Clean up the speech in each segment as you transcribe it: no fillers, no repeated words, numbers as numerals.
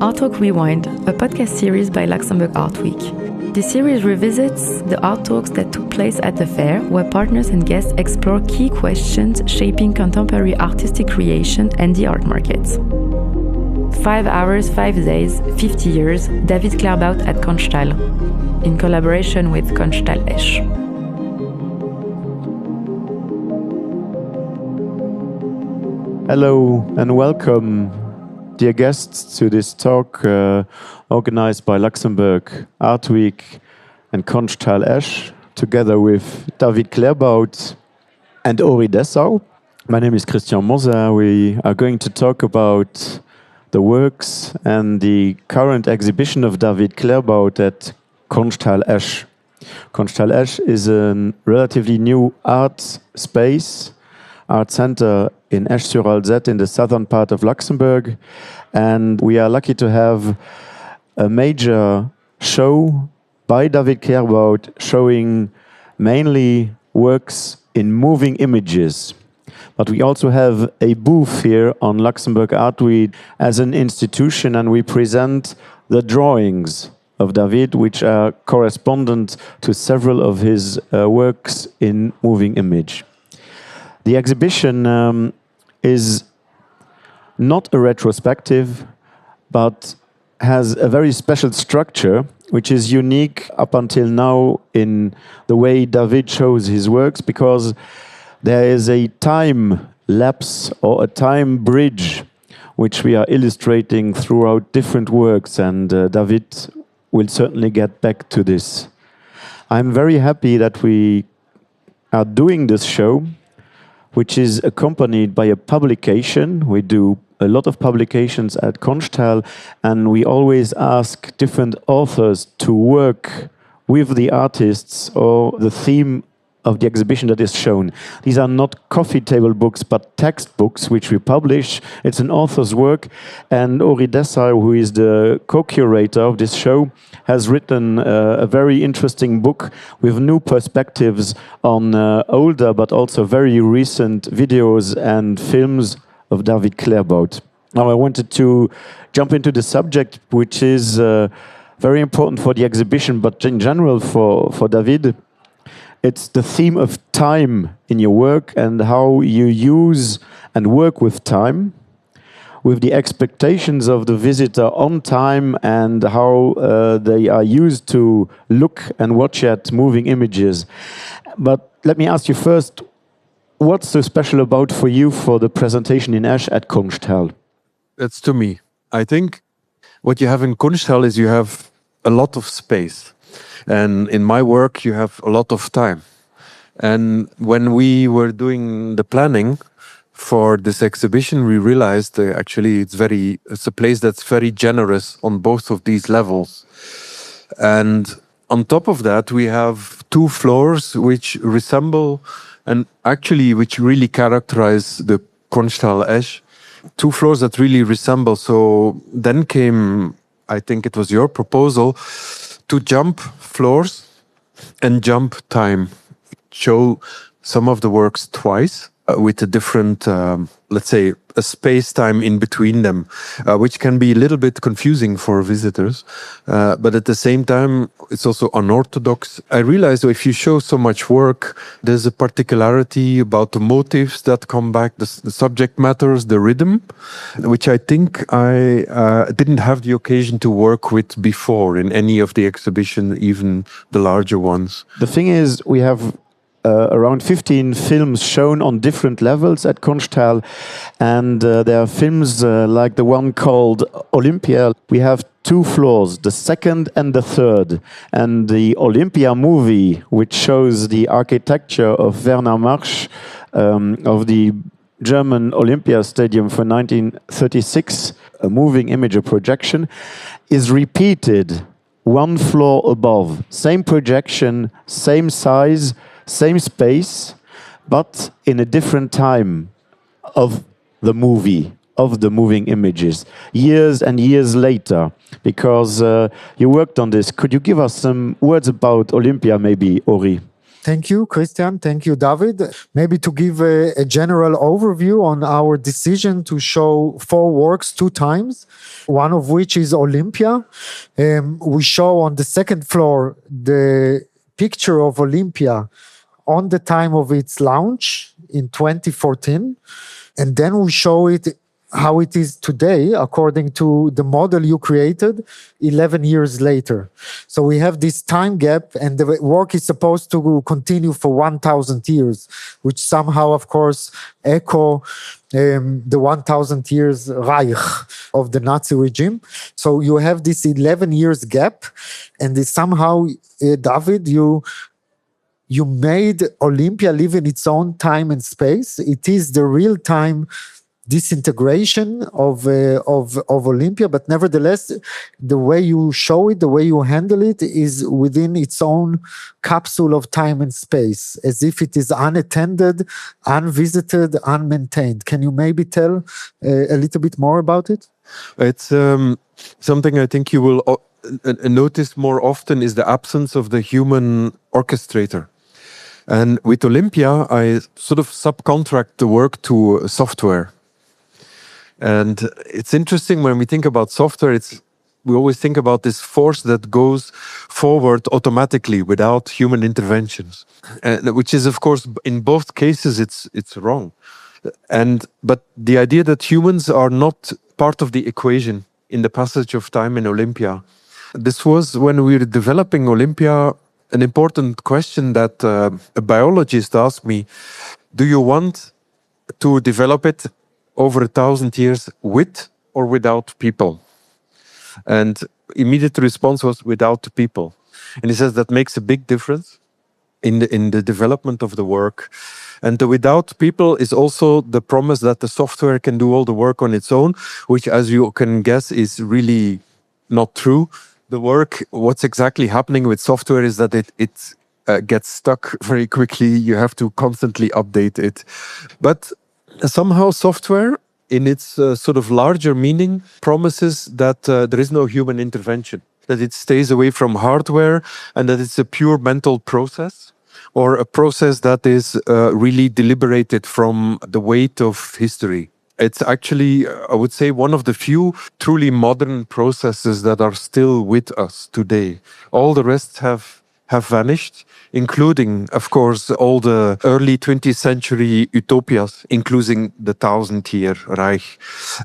Art Talk Rewind, a podcast series by Luxembourg Art Week. This series revisits the art talks that took place at the fair, where partners and guests explore key questions shaping contemporary artistic creation and the art market. 5 hours, 5 days, 50 years, David Claerbout at Konschthal, in collaboration with Konschthal Esch. Hello and welcome, dear guests, to this talk organized by Luxembourg Art Week and Konschthal Esch, together with David Claerbout and Ory Dessau. My name is Christian Mosar. We are going to talk about the works and the current exhibition of David Claerbout at Konschthal Esch. Konschthal Esch is a relatively new art space, art center in Esch-sur-Alzette in the southern part of Luxembourg, and we are lucky to have a major show by David Claerbout showing mainly works in moving images. But we also have a booth here on Luxembourg Art Week as an institution, and we present the drawings of David, which are correspondent to several of his works in moving image. The exhibition is not a retrospective, but has a very special structure, which is unique up until now in the way David shows his works, because there is a time lapse or a time bridge, which we are illustrating throughout different works, and David will certainly get back to this. I'm very happy that we are doing this show, which is accompanied by a publication. We do a lot of publications at Konschthal, and we always ask different authors to work with the artists or the theme of the exhibition that is shown. These are not coffee table books, but textbooks which we publish. It's an author's work, and Ory Dessau, who is the co-curator of this show, has written a very interesting book with new perspectives on older but also very recent videos and films of David Claerbout. Now I wanted to jump into the subject, which is very important for the exhibition, but in general for David. It's the theme of time in your work and how you use and work with time, with the expectations of the visitor on time and how they are used to look and watch at moving images. But let me ask you first, what's so special about for you for the presentation in Esch at Konschthal? That's to me. I think what you have in Konschthal is you have a lot of space. And in my work, you have a lot of time. And when we were doing the planning for this exhibition, we realized actually it's a place that's very generous on both of these levels. And on top of that, we have 2 floors which resemble and actually which really characterize the Konschthal Esch. 2 floors that really resemble. So then came, I think it was your proposal, to jump floors and jump time. Show some of the works twice with a different, let's say, a space-time in between them, which can be a little bit confusing for visitors. But at the same time, it's also unorthodox. I realized if you show so much work, there's a particularity about the motifs that come back, the subject matters, the rhythm, which I think I didn't have the occasion to work with before in any of the exhibition, even the larger ones. The thing is, we have around 15 films shown on different levels at Konschthal, and there are films like the one called Olympia. We have 2 floors, the second and the third, and the Olympia movie, which shows the architecture of Werner Marsch of the German Olympia Stadium for 1936, a moving image, a projection, is repeated 1 floor above. Same projection, same size, same space, but in a different time of the movie, of the moving images, years and years later, because you worked on this. Could you give us some words about Olympia, maybe, Ory? Thank you, Christian. Thank you, David. Maybe to give a general overview on our decision to show 4 works 2 times, one of which is Olympia. We show on the second floor the picture of Olympia on the time of its launch in 2014. And then we show it how it is today, according to the model you created 11 years later. So we have this time gap, and the work is supposed to continue for 1,000 years, which somehow, of course, echo the 1,000 years Reich of the Nazi regime. So you have this 11 years gap, and somehow, David, you made Olympia live in its own time and space. It is the real-time disintegration of Olympia, but nevertheless, the way you show it, the way you handle it, is within its own capsule of time and space, as if it is unattended, unvisited, unmaintained. Can you maybe tell a little bit more about it? It's something I think you will notice more often is the absence of the human orchestrator. And with Olympia, I sort of subcontract the work to software. And it's interesting when we think about software, we always think about this force that goes forward automatically without human interventions, which is, of course, in both cases, it's wrong. But the idea that humans are not part of the equation in the passage of time in Olympia, this was when we were developing Olympia, an important question that a biologist asked me: do you want to develop it over 1,000 years with or without people? And immediate response was without people. And he says that makes a big difference in the development of the work. And the without people is also the promise that the software can do all the work on its own, which, as you can guess, is really not true. The work, what's exactly happening with software is that it gets stuck very quickly. You have to constantly update it. But somehow software, in its sort of larger meaning, promises that there is no human intervention, that it stays away from hardware, and that it's a pure mental process, or a process that is really deliberated from the weight of history. It's actually, I would say, one of the few truly modern processes that are still with us today. All the rest have vanished, including, of course, all the early 20th century utopias, including the 1,000-year Reich.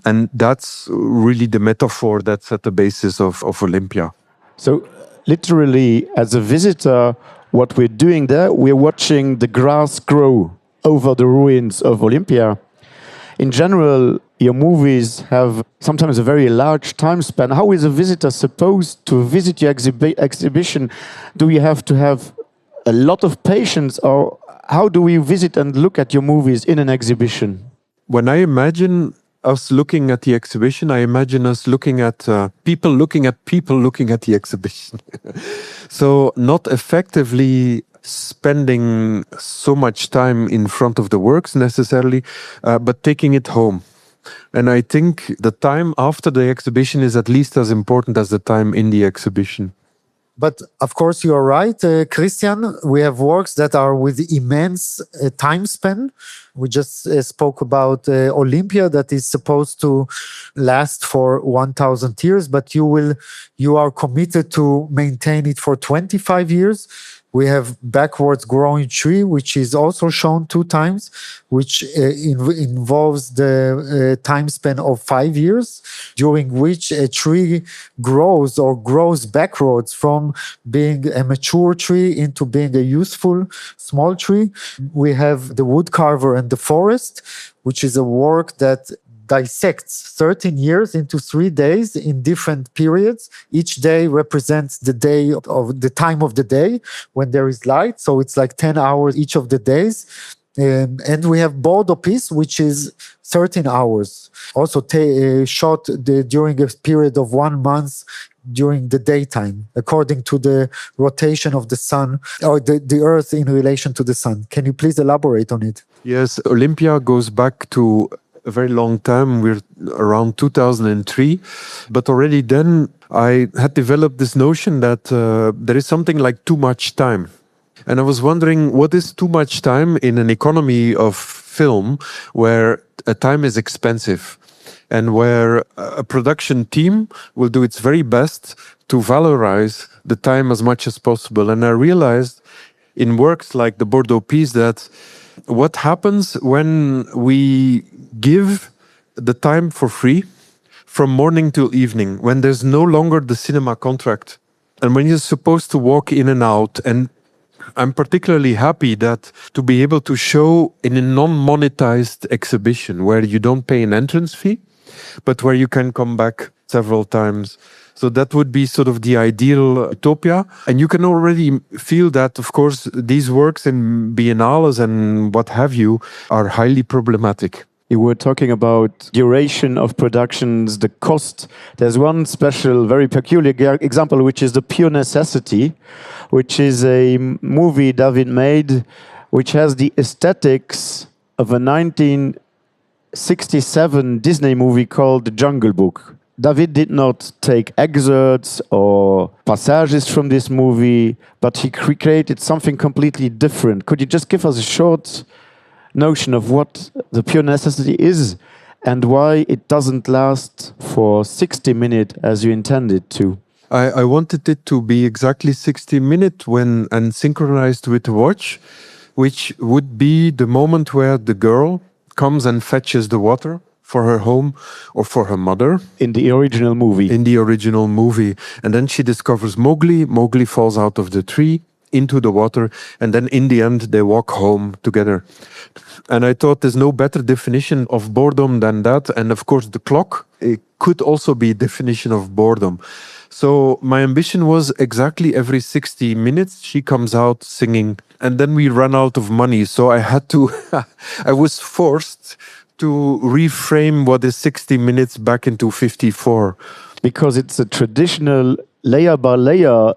And that's really the metaphor that's at the basis of Olympia. So literally, as a visitor, what we're doing there, we're watching the grass grow over the ruins of Olympia. In general, your movies have sometimes a very large time span. How is a visitor supposed to visit your exhibition? Do you have to have a lot of patience, or how do we visit and look at your movies in an exhibition? When I imagine us looking at the exhibition, I imagine us looking at people looking at the exhibition. So not effectively spending so much time in front of the works necessarily, but taking it home. And I think the time after the exhibition is at least as important as the time in the exhibition. But of course, you are right, Christian. We have works that are with immense time span. We just spoke about Olympia, that is supposed to last for 1,000 years, but you are committed to maintain it for 25 years. We have backwards growing tree, which is also shown 2 times, which involves the time span of 5 years, during which a tree grows backwards from being a mature tree into being a useful small tree. We have the woodcarver and the forest, which is a work that dissects 13 years into 3 days in different periods. Each day represents the day of the time of the day when there is light. So it's like 10 hours each of the days. And we have Bordeaux piece, which is 13 hours. Also shot during a period of 1 month during the daytime, according to the rotation of the sun or the earth in relation to the sun. Can you please elaborate on it? Yes, Olympia goes back to a very long time. We're around 2003. But already then I had developed this notion that there is something like too much time. And I was wondering, what is too much time in an economy of film where time is expensive and where a production team will do its very best to valorize the time as much as possible. And I realized in works like the Bordeaux piece that what happens when we give the time for free from morning till evening, when there's no longer the cinema contract, and when you're supposed to walk in and out. And I'm particularly happy that to be able to show in a non-monetized exhibition where you don't pay an entrance fee, but where you can come back several times. So that would be sort of the ideal utopia. And you can already feel that, of course, these works in biennales and what have you are highly problematic. You were talking about duration of productions, the cost. There's one special, very peculiar example, which is The Pure Necessity, which is a movie David made, which has the aesthetics of a 1967 Disney movie called The Jungle Book. David did not take excerpts or passages from this movie, but he created something completely different. Could you just give us a short notion of what The Pure Necessity is and why it doesn't last for 60 minutes as you intended to? I wanted it to be exactly 60 minutes and synchronized with the watch, which would be the moment where the girl comes and fetches the water for her home or for her mother. In the original movie. In the original movie. And then she discovers Mowgli. Mowgli falls out of the tree into the water, and then in the end they walk home together. And I thought there's no better definition of boredom than that. And of course the clock, it could also be a definition of boredom. So my ambition was exactly every 60 minutes she comes out singing, and then we run out of money. So I had to, I was forced to reframe what is 60 minutes back into 54. Because it's a traditional layer by layer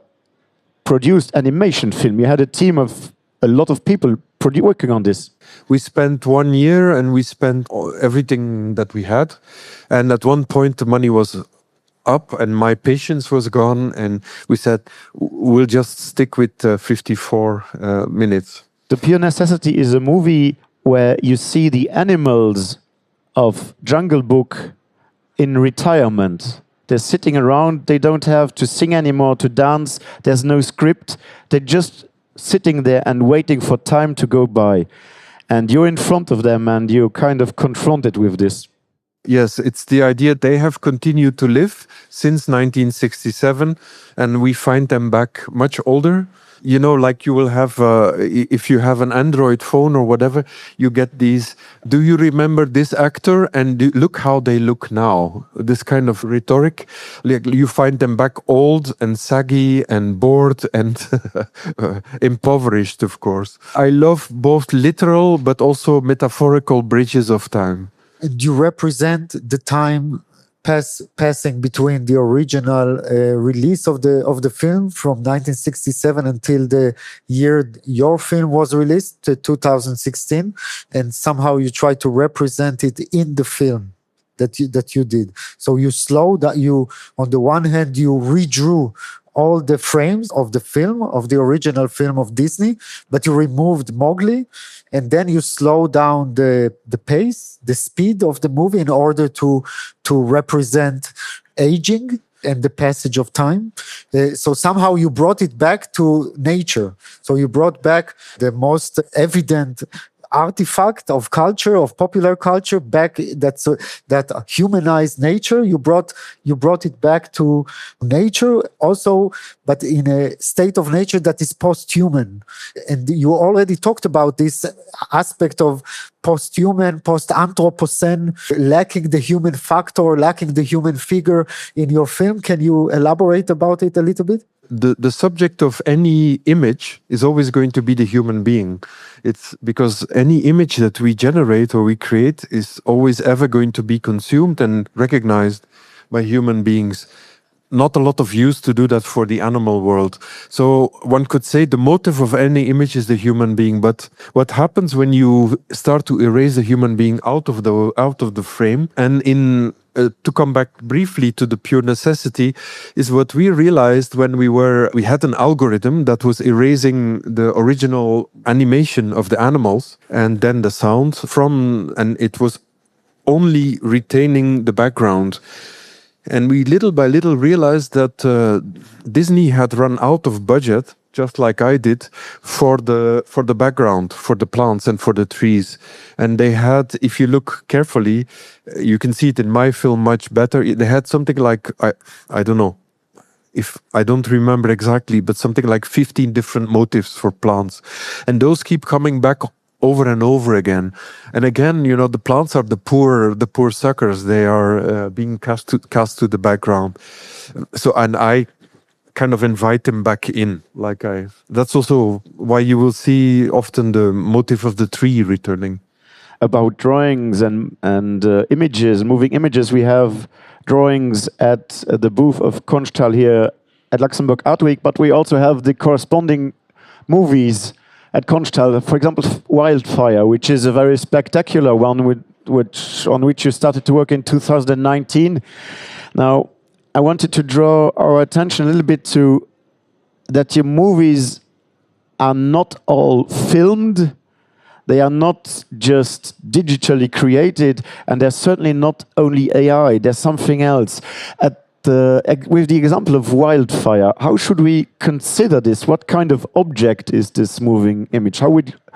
produced animation film. You had a team of a lot of people working on this. We spent 1 year and we spent everything that we had. And at one point the money was up and my patience was gone. And we said, we'll just stick with 54 minutes. The Pure Necessity is a movie where you see the animals of Jungle Book in retirement. They're sitting around, they don't have to sing anymore, to dance, there's no script. They're just sitting there and waiting for time to go by. And you're in front of them and you're kind of confronted with this. Yes, it's the idea they have continued to live since 1967 and we find them back much older. You know, like you will have, if you have an Android phone or whatever, you get these, do you remember this actor? And look how they look now. This kind of rhetoric. Like you find them back old and saggy and bored and impoverished, of course. I love both literal but also metaphorical bridges of time. And you represent the time passing between the original release of the film from 1967 until the year your film was released, 2016, and somehow you try to represent it in the film that you did. So you slow that you on the one hand you redrew all the frames of the film, of the original film of Disney, but you removed Mowgli, and then you slow down the pace, the speed of the movie in order to represent aging and the passage of time. So somehow you brought it back to nature. So you brought back the most evident artifact of culture, of popular culture, back that humanized nature. You brought it back to nature also, but in a state of nature that is post-human. And you already talked about this aspect of post-human, post-anthropocene, lacking the human factor, lacking the human figure in your film. Can you elaborate about it a little bit? The subject of any image is always going to be the human being. It's because any image that we generate or we create is always ever going to be consumed and recognized by human beings. Not a lot of use to do that for the animal world. So one could say the motive of any image is the human being. But what happens when you start to erase the human being out of the frame, and in to come back briefly to the pure necessity, is what we realized when we had an algorithm that was erasing the original animation of the animals and then the sound and it was only retaining the background. And we little by little realized that Disney had run out of budget, just like I did, for the background, for the plants and for the trees. And they had, if you look carefully, you can see it in my film much better. They had something like, I don't know, if I don't remember exactly, but something like 15 different motifs for plants. And those keep coming back over and over again. And again, the plants are the poor suckers. They are being cast to the background. So, and I kind of invite them back in. That's also why you will see often the motif of the tree returning. About drawings and images, moving images, we have drawings at the booth of Konschthal here at Luxembourg Art Week, but we also have the corresponding movies at Konschthal. For example, Wildfire, which is a very spectacular one on which you started to work in 2019. Now, I wanted to draw our attention a little bit to that your movies are not all filmed. They are not just digitally created, and they're certainly not only AI. There's something else. With the example of Wildfire, how should we consider this? What kind of object is this moving image?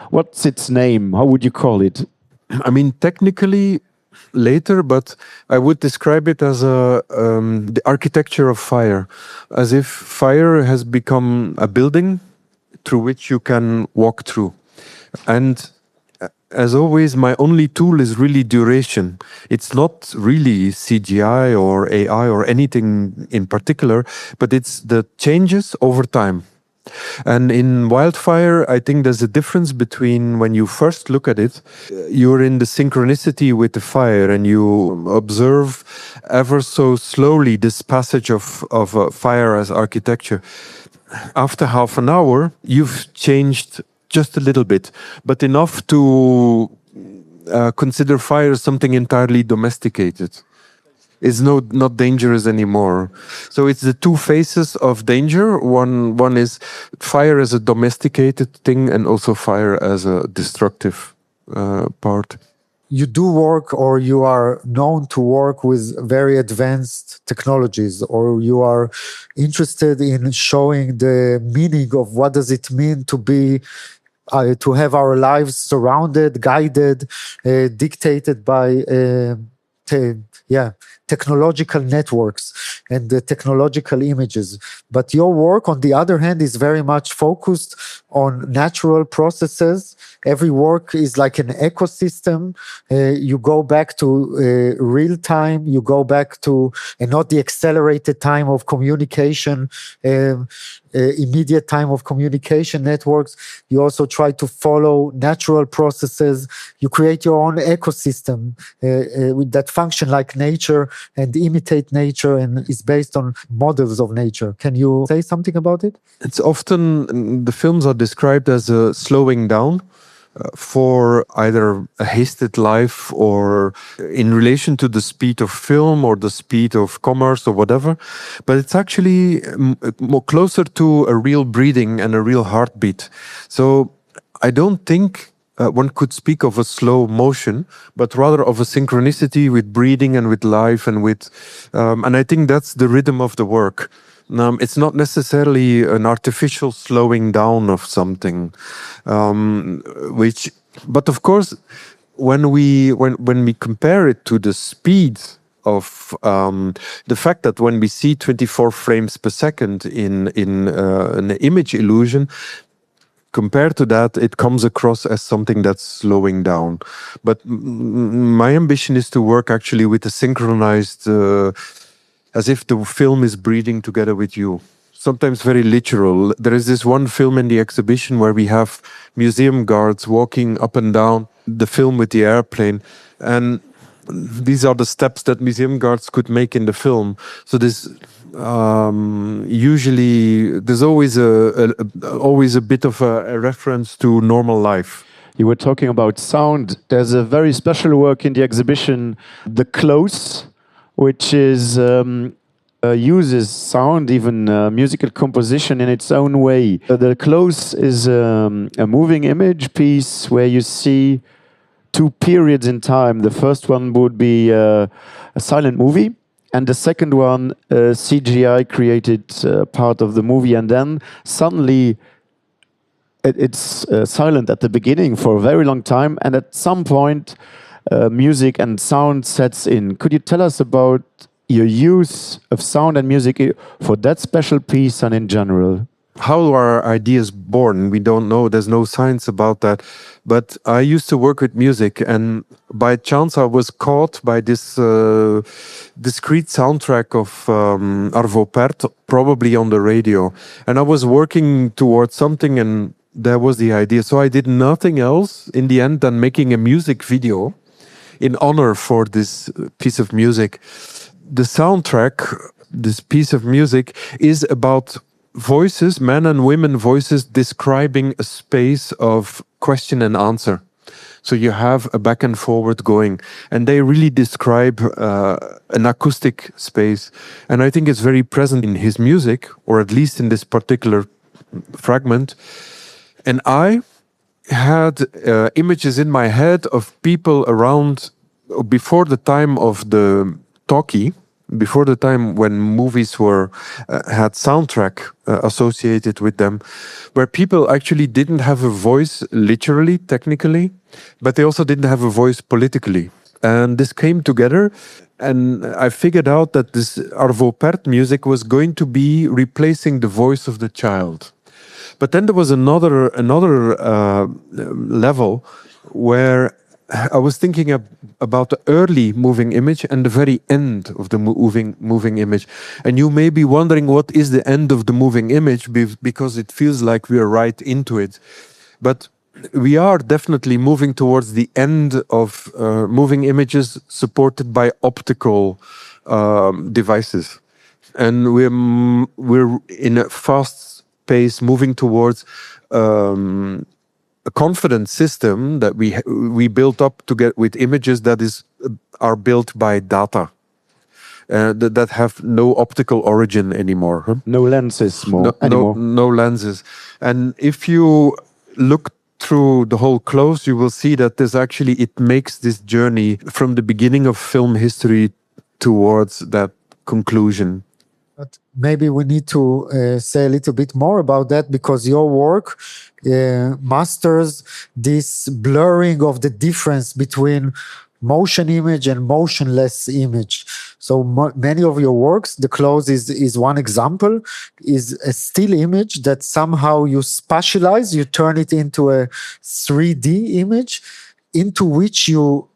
What's its name? How would you call it? I mean, technically later, but I would describe it as the architecture of fire, as if fire has become a building through which you can walk through. And as always, my only tool is really duration. It's not really CGI or AI or anything in particular, but it's the changes over time. And in Wildfire, I think there's a difference between when you first look at it, you're in the synchronicity with the fire and you observe ever so slowly this passage of fire as architecture. After half an hour, you've changed just a little bit, but enough to consider fire something entirely domesticated. It's not dangerous anymore. So it's the two faces of danger. One is fire as a domesticated thing, and also fire as a destructive part. You do work, or you are known to work with very advanced technologies, or you are interested in showing the meaning of what does it mean to be to have our lives surrounded, guided, dictated by technological networks and the technological images. But your work, on the other hand, is very much focused on natural processes. Every work is like an ecosystem. You go back to real time. You go back to, and not the accelerated time of communication, immediate time of communication networks. You also try to follow natural processes. You create your own ecosystem that function like nature and imitate nature and is based on models of nature. Can you say something about it? It's often, the films are described as a slowing down for either a hasted life or in relation to the speed of film or the speed of commerce or whatever. But it's actually more closer to a real breathing and a real heartbeat. So I don't think one could speak of a slow motion, but rather of a synchronicity with breathing and with life and with, and I think that's the rhythm of the work. It's not necessarily an artificial slowing down of something, but of course, when we compare it to the speed of the fact that when we see 24 frames per second in an image illusion, compared to that, it comes across as something that's slowing down. But my ambition is to work actually with a synchronized, as if the film is breathing together with you. Sometimes very literal. There is this one film in the exhibition where we have museum guards walking up and down the film with the airplane. And these are the steps that museum guards could make in the film. So this usually there's always a bit of a reference to normal life. You were talking about sound. There's a very special work in the exhibition, The Close, which is uses sound, even musical composition in its own way. The close is a moving image piece where you see two periods in time. The first one would be a silent movie, and the second one, CGI created part of the movie, and then suddenly it's silent at the beginning for a very long time, and at some point music and sound sets in. Could you tell us about your use of sound and music for that special piece and in general? How are ideas born? We don't know. There's no science about that. But I used to work with music, and by chance I was caught by this discrete soundtrack of Arvo Pärt, probably on the radio. And I was working towards something, and there was the idea. So I did nothing else in the end than making a music video in honor for this piece of music. The soundtrack, this piece of music, is about voices, men and women voices, describing a space of question and answer. So you have a back and forward going, and they really describe an acoustic space. And I think it's very present in his music, or at least in this particular fragment. And I had images in my head of people around before the time of the talkie, before the time when movies were had soundtrack associated with them, where people actually didn't have a voice literally, technically, but they also didn't have a voice politically. And this came together, and I figured out that this Arvo Pärt music was going to be replacing the voice of the child. But then there was another level where I was thinking about the early moving image and the very end of the moving image. And you may be wondering, what is the end of the moving image? Because it feels like we are right into it. But we are definitely moving towards the end of moving images supported by optical devices. And we're in a fast pace moving towards a confident system that we built up to get with images that are built by data that have no optical origin anymore. Huh? No lenses anymore. No lenses. And if you look through the whole close, you will see that it makes this journey from the beginning of film history towards that conclusion. But maybe we need to say a little bit more about that, because your work masters this blurring of the difference between motion image and motionless image. So many of your works, the close is one example, is a still image that somehow you spatialize, you turn it into a 3D image into which you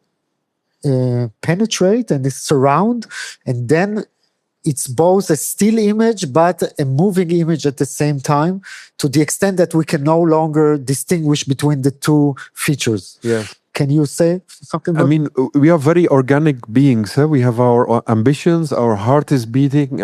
penetrate and surround, and then it's both a still image but a moving image at the same time, to the extent that we can no longer distinguish between the two features. Yeah. Can you say something about we are very organic beings. We have our ambitions, our heart is beating,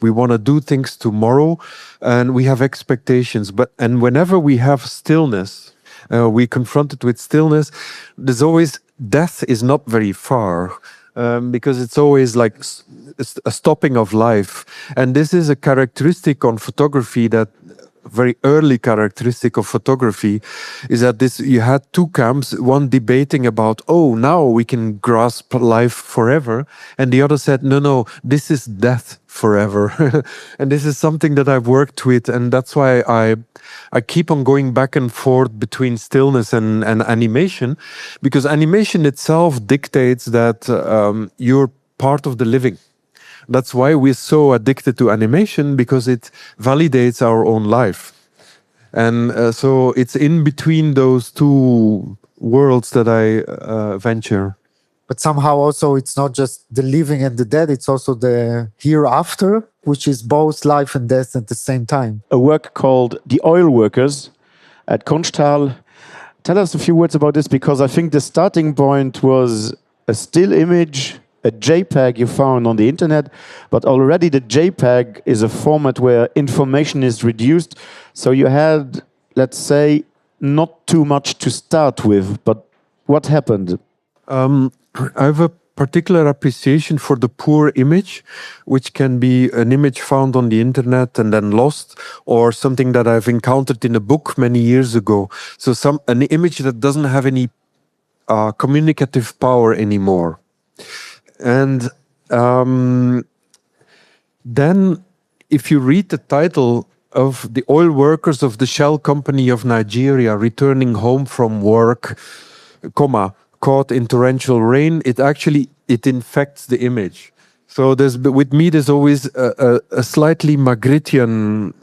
we want to do things tomorrow, and we have expectations. And whenever we have stillness, we confronted with stillness, there's always, death is not very far. Because it's always like a stopping of life. And this is a characteristic on photography, that very early characteristic of photography, is that you had two camps, one debating about, now we can grasp life forever, and the other said, no, this is death forever. And this is something that I've worked with, and that's why I keep on going back and forth between stillness and animation, because animation itself dictates that you're part of the living. That's why we're so addicted to animation, because it validates our own life. And so it's in between those two worlds that I venture. But somehow also it's not just the living and the dead, it's also the hereafter, which is both life and death at the same time. A work called The Oil Workers at Konschthal. Tell us a few words about this, because I think the starting point was a still image, a JPEG you found on the internet, but already the JPEG is a format where information is reduced. So you had, let's say, not too much to start with, but what happened? I have a particular appreciation for the poor image, which can be an image found on the internet and then lost, or something that I've encountered in a book many years ago. So an image that doesn't have any communicative power anymore. And then if you read the title of the oil workers of the Shell Company of Nigeria returning home from work, caught in torrential rain, it infects the image. So with me there's always a slightly Magrittean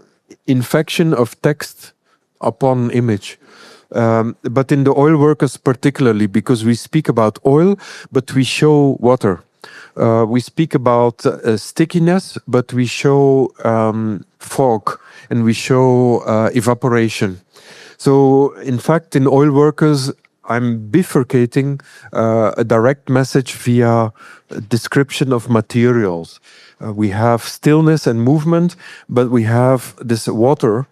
infection of text upon image. But in the oil workers particularly, because we speak about oil, but we show water. We speak about stickiness, but we show fog, and we show evaporation. So, in fact, in oil workers, I'm bifurcating a direct message via a description of materials. We have stillness and movement, but we have this water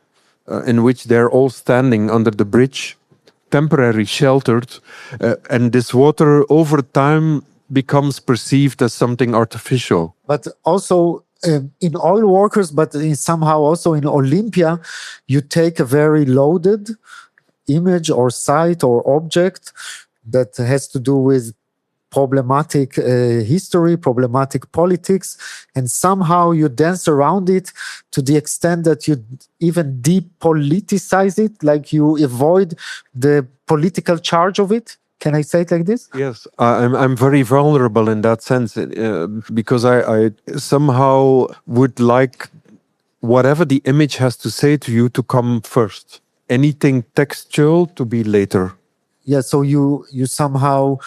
in which they're all standing under the bridge, temporarily sheltered, and this water over time becomes perceived as something artificial. But also in oil workers, but somehow also in Olympia, you take a very loaded image or site or object that has to do with problematic history, problematic politics, and somehow you dance around it to the extent that you even depoliticize it, like you avoid the political charge of it. Can I say it like this? Yes, I'm very vulnerable in that sense because I somehow would like whatever the image has to say to you to come first. Anything textual to be later. Yeah, so you somehow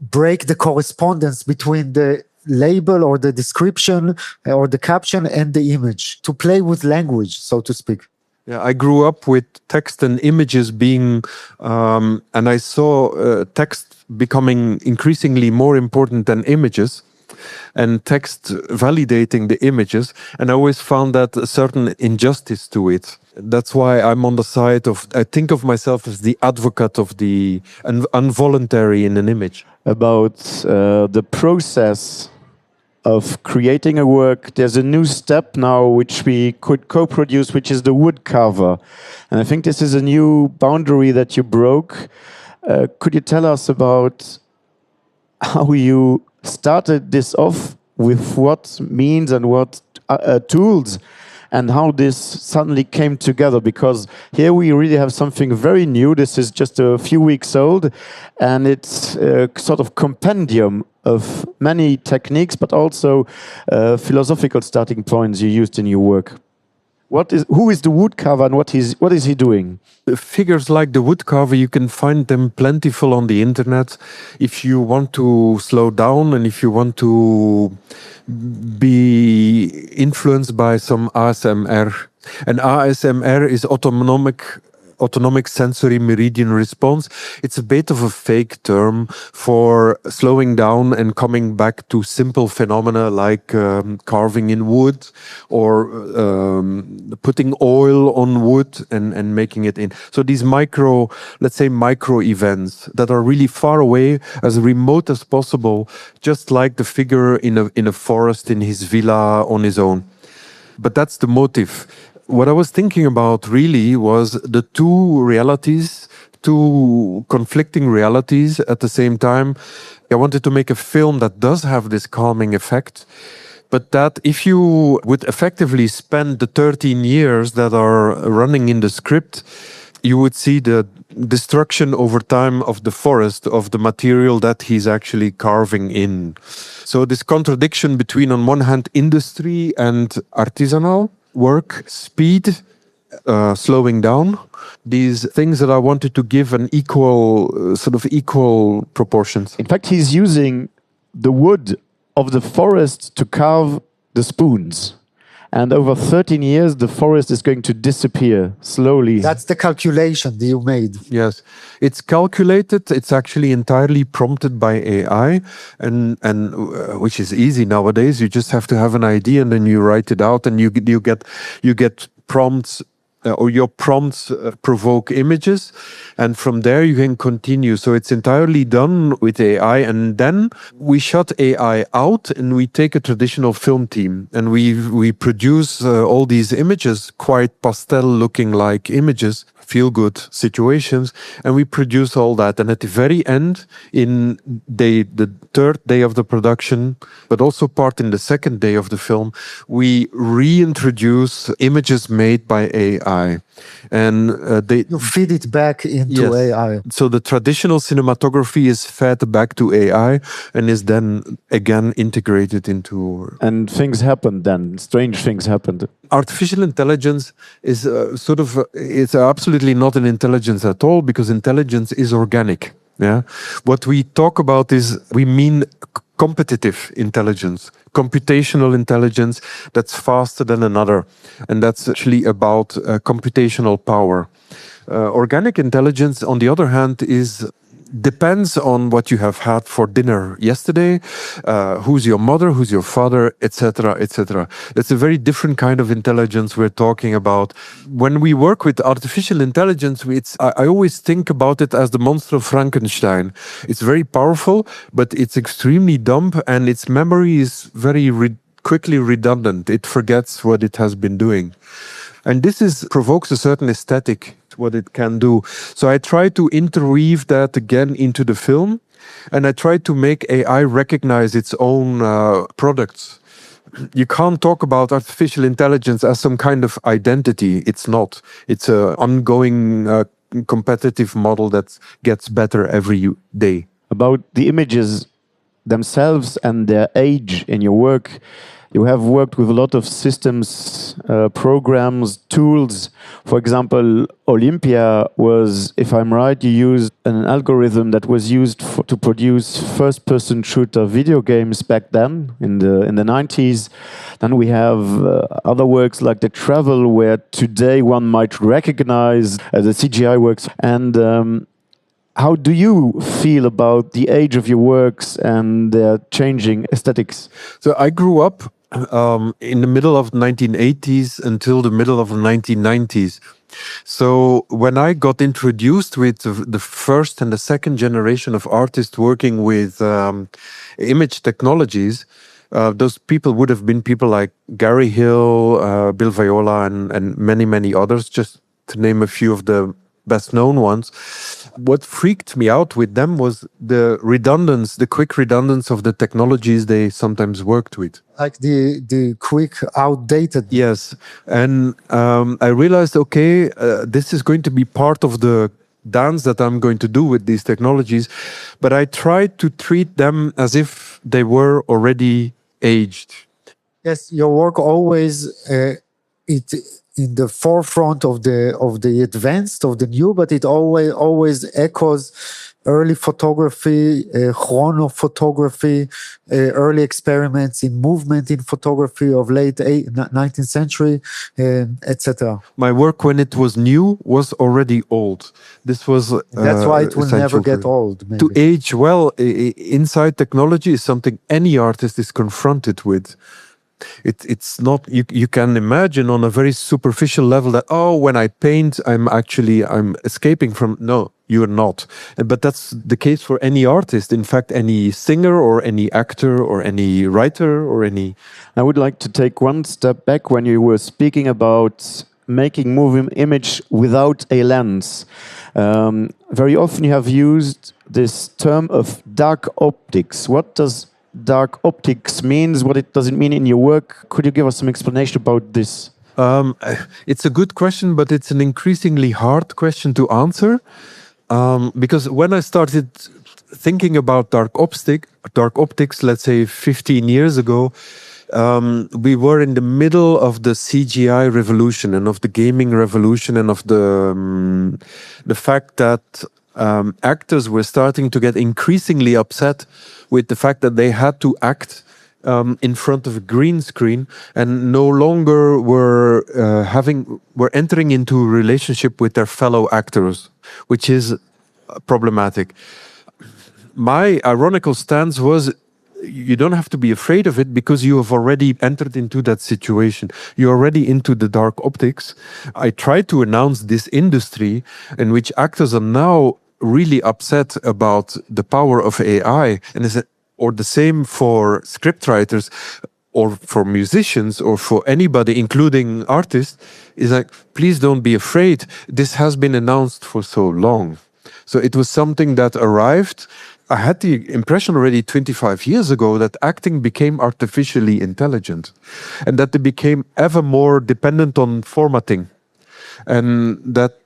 break the correspondence between the label or the description or the caption and the image to play with language, so to speak. Yeah, I grew up with text and images being, and I saw text becoming increasingly more important than images, and text validating the images. And I always found that a certain injustice to it. That's why I'm on the side of, I think of myself as the advocate of the involuntary in an image. About the process of creating a work, there's a new step now which we could co-produce, which is the woodcarver. And I think this is a new boundary that you broke. Could you tell us about how you started this off, with what means and what tools, and how this suddenly came together? Because here we really have something very new. This is just a few weeks old, and it's a sort of compendium of many techniques, but also philosophical starting points you used in your work. Who is the woodcarver and what is he doing? Figures like the woodcarver, you can find them plentiful on the internet. If you want to slow down and if you want to be influenced by some ASMR. And ASMR is autonomic sensory meridian response. It's a bit of a fake term for slowing down and coming back to simple phenomena like carving in wood or putting oil on wood and making it in. So these micro events that are really far away, as remote as possible, just like the figure in a forest in his villa on his own. But that's the motive. What I was thinking about really was the two conflicting realities at the same time. I wanted to make a film that does have this calming effect, but that if you would effectively spend the 13 years that are running in the script, you would see the destruction over time of the forest, of the material that he's actually carving in. So this contradiction between, on one hand, industry and artisanal work, speed, slowing down, these things that I wanted to give an equal proportions. In fact, he's using the wood of the forest to carve the spoons. And over 13 years, the forest is going to disappear slowly. That's the calculation that you made. Yes, it's calculated. It's actually entirely prompted by AI, and which is easy nowadays. You just have to have an idea, and then you write it out, and you get prompts or your prompts provoke images, and from there you can continue. So it's entirely done with AI, and then we shut AI out and we take a traditional film team and we produce all these images, quite pastel looking like images, feel good situations, and we produce all that. And at the very end, in the third day of the production, but also part in the second day of the film, we reintroduce images made by AI. And you feed it back into AI. So the traditional cinematography is fed back to AI and is then again integrated into. And things happened then. Strange things happened. Artificial intelligence is it's absolutely not an intelligence at all, because intelligence is organic. Yeah, what we talk about is, we mean competitive intelligence, computational intelligence that's faster than another, and that's actually about computational power. Organic intelligence, on the other hand, depends on what you have had for dinner yesterday, who's your mother, who's your father, etc., etc. That's a very different kind of intelligence we're talking about. When we work with artificial intelligence, I always think about it as the monster of Frankenstein. It's very powerful, but it's extremely dumb, and its memory is very quickly redundant. It forgets what it has been doing. And this provokes a certain aesthetic, what it can do. So I try to interweave that again into the film, and I try to make AI recognize its own products. You can't talk about artificial intelligence as some kind of identity. It's not. It's an ongoing competitive model that gets better every day. About the images themselves and their age in your work, you have worked with a lot of systems, programs, tools. For example, Olympia was, if I'm right, you used an algorithm that was used to produce first-person shooter video games back then, in the 90s. Then we have other works like The Travel, where today one might recognize the CGI works. And how do you feel about the age of your works and their changing aesthetics? So I grew up in the middle of the 1980s until the middle of the 1990s. So when I got introduced with the first and the second generation of artists working with image technologies, those people would have been people like Gary Hill, Bill Viola, and many, many others, just to name a few of the best known ones. What freaked me out with them was the quick redundance of the technologies they sometimes worked with. Like the quick outdated. Yes. And I realized, okay, this is going to be part of the dance that I'm going to do with these technologies. But I tried to treat them as if they were already aged. Yes, your work always in the forefront of the advanced, of the new, but it always echoes early photography, chronophotography, early experiments in movement in photography of late 19th century, etc. My work, when it was new, was already old. This was that's why it will never get old. Maybe. To age well inside technology is something any artist is confronted with. It's not, you can imagine on a very superficial level that, when I paint, I'm escaping from. No, you're not. But that's the case for any artist. In fact, any singer or any actor or any writer or any. I would like to take one step back when you were speaking about making moving image without a lens. Very often you have used this term of dark optics. What does dark optics means? What does it mean in your work? Could you give us some explanation about this? It's a good question, but it's an increasingly hard question to answer. Because when I started thinking about dark optics, let's say 15 years ago, we were in the middle of the CGI revolution and of the gaming revolution and of the fact that actors were starting to get increasingly upset with the fact that they had to act in front of a green screen and no longer were entering into a relationship with their fellow actors, which is problematic. My ironical stance was, you don't have to be afraid of it because you have already entered into that situation. You're already into the dark optics. I try to announce this industry in which actors are now really upset about the power of AI, or the same for scriptwriters or for musicians or for anybody, including artists, is like, please don't be afraid. This has been announced for so long. So it was something that arrived. I had the impression already 25 years ago that acting became artificially intelligent and that they became ever more dependent on formatting. And that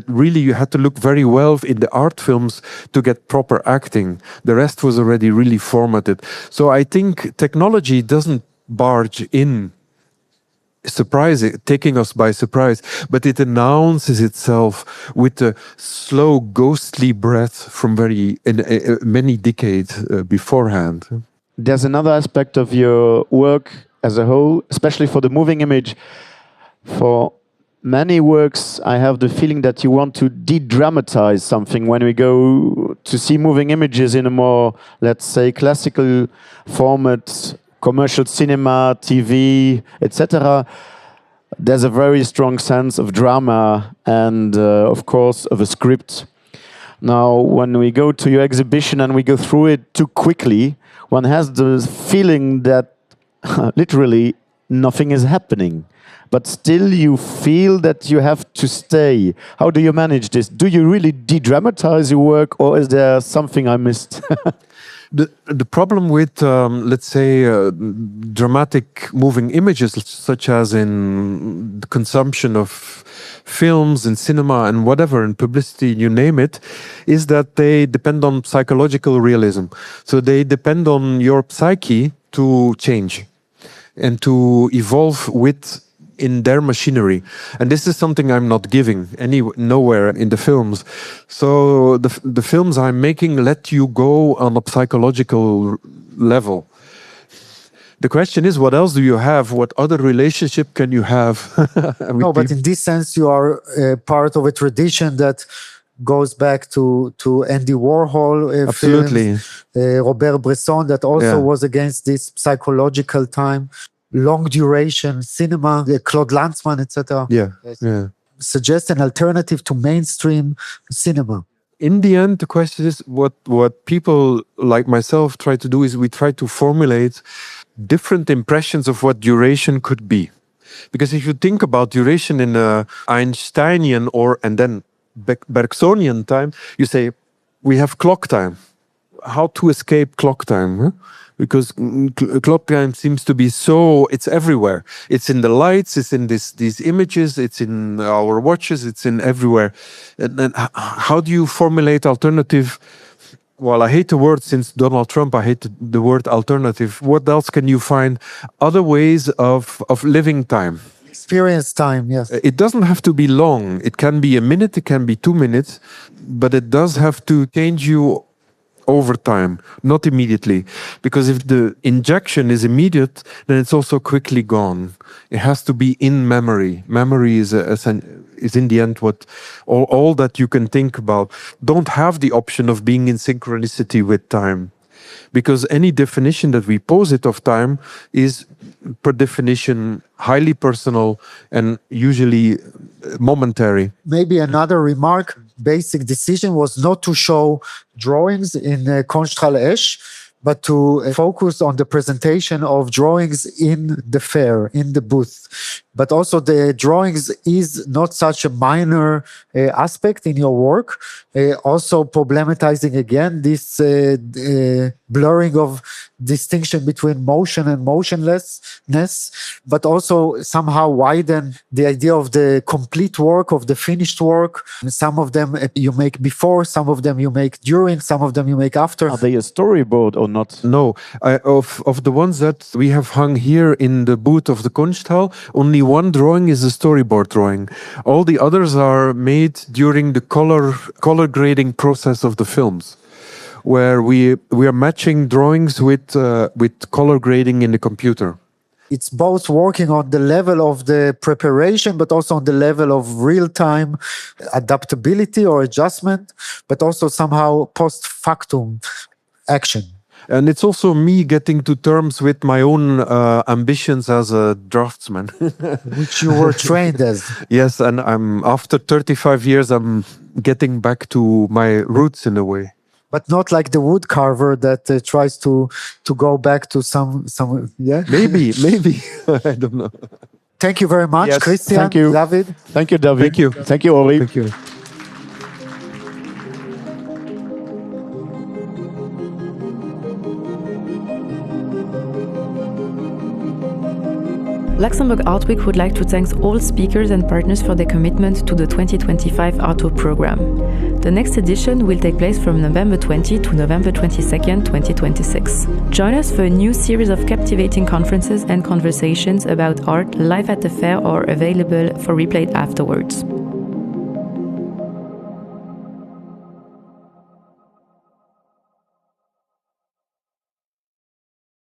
really you had to look very well in the art films to get proper acting. The rest was already really formatted. So I think technology doesn't barge in taking us by surprise, but it announces itself with a slow, ghostly breath from many decades beforehand. There's another aspect of your work as a whole, especially for the moving image. For many works, I have the feeling that you want to de-dramatize something when we go to see moving images in a more, let's say, classical format, commercial cinema, TV, etc. There's a very strong sense of drama and, of course, of a script. Now, when we go to your exhibition and we go through it too quickly, one has the feeling that literally nothing is happening. But still you feel that you have to stay. How do you manage this? Do you really de-dramatize your work, or is there something I missed? The problem with, let's say, dramatic moving images, such as in the consumption of films and cinema and whatever, and publicity, you name it, is that they depend on psychological realism. So they depend on your psyche to change and to evolve in their machinery, and this is something I'm not giving nowhere in the films. So the films I'm making let you go on a psychological level. The question is, what else do you have? What other relationship can you have? No, but in this sense, you are part of a tradition that goes back to Andy Warhol absolutely films, Robert Bresson, that also was against this psychological time. Long duration cinema, Claude Lanzmann, etc. Suggest an alternative to mainstream cinema. In the end, the question is what people like myself try to do is we try to formulate different impressions of what duration could be. Because if you think about duration in Einsteinian and then Bergsonian time, you say we have clock time. How to escape clock time? Huh? Because clock time seems to be it's everywhere. It's in the lights, it's in these images, it's in our watches, it's in everywhere. And how do you formulate alternative? Well, I hate the word since Donald Trump, I hate the word alternative. What else can you find? Other ways of living time. Experience time, yes. It doesn't have to be long. It can be a minute, it can be 2 minutes, but it does have to change you over time, not immediately. Because if the injection is immediate, then it's also quickly gone. It has to be in memory. Memory is in the end what all that you can think about. Don't have the option of being in synchronicity with time. Because any definition that we posit of time is, per definition, highly personal and usually momentary. Maybe another remark, basic decision was not to show drawings in Konschthal Esch, but to focus on the presentation of drawings in the fair, in the booth. But also the drawings is not such a minor aspect in your work. Also problematizing again this blurring of distinction between motion and motionlessness, but also somehow widen the idea of the complete work, of the finished work. Some of them you make before, some of them you make during, some of them you make after. Are they a storyboard or not? No. Of the ones that we have hung here in the booth of the Konschthal, only one drawing is a storyboard drawing. All the others are made during the color grading process of the films, where we are matching drawings with color grading in the computer. It's both working on the level of the preparation, but also on the level of real-time adaptability or adjustment, but also somehow post-factum action. And it's also me getting to terms with my own ambitions as a draftsman. Which you were trained as. Yes, and after 35 years, I'm getting back to my roots in a way. But not like the wood carver that tries to go back to some yeah. Maybe I don't know. Thank you very much, Yes, Christian. thank you. David. Thank you, David. Thank you. Thank you, Ory. Thank you. Luxembourg Art Week would like to thank all speakers and partners for their commitment to the 2025 Art Tour program. The next edition will take place from November 20 to November 22nd, 2026. Join us for a new series of captivating conferences and conversations about art live at the fair or available for replay afterwards.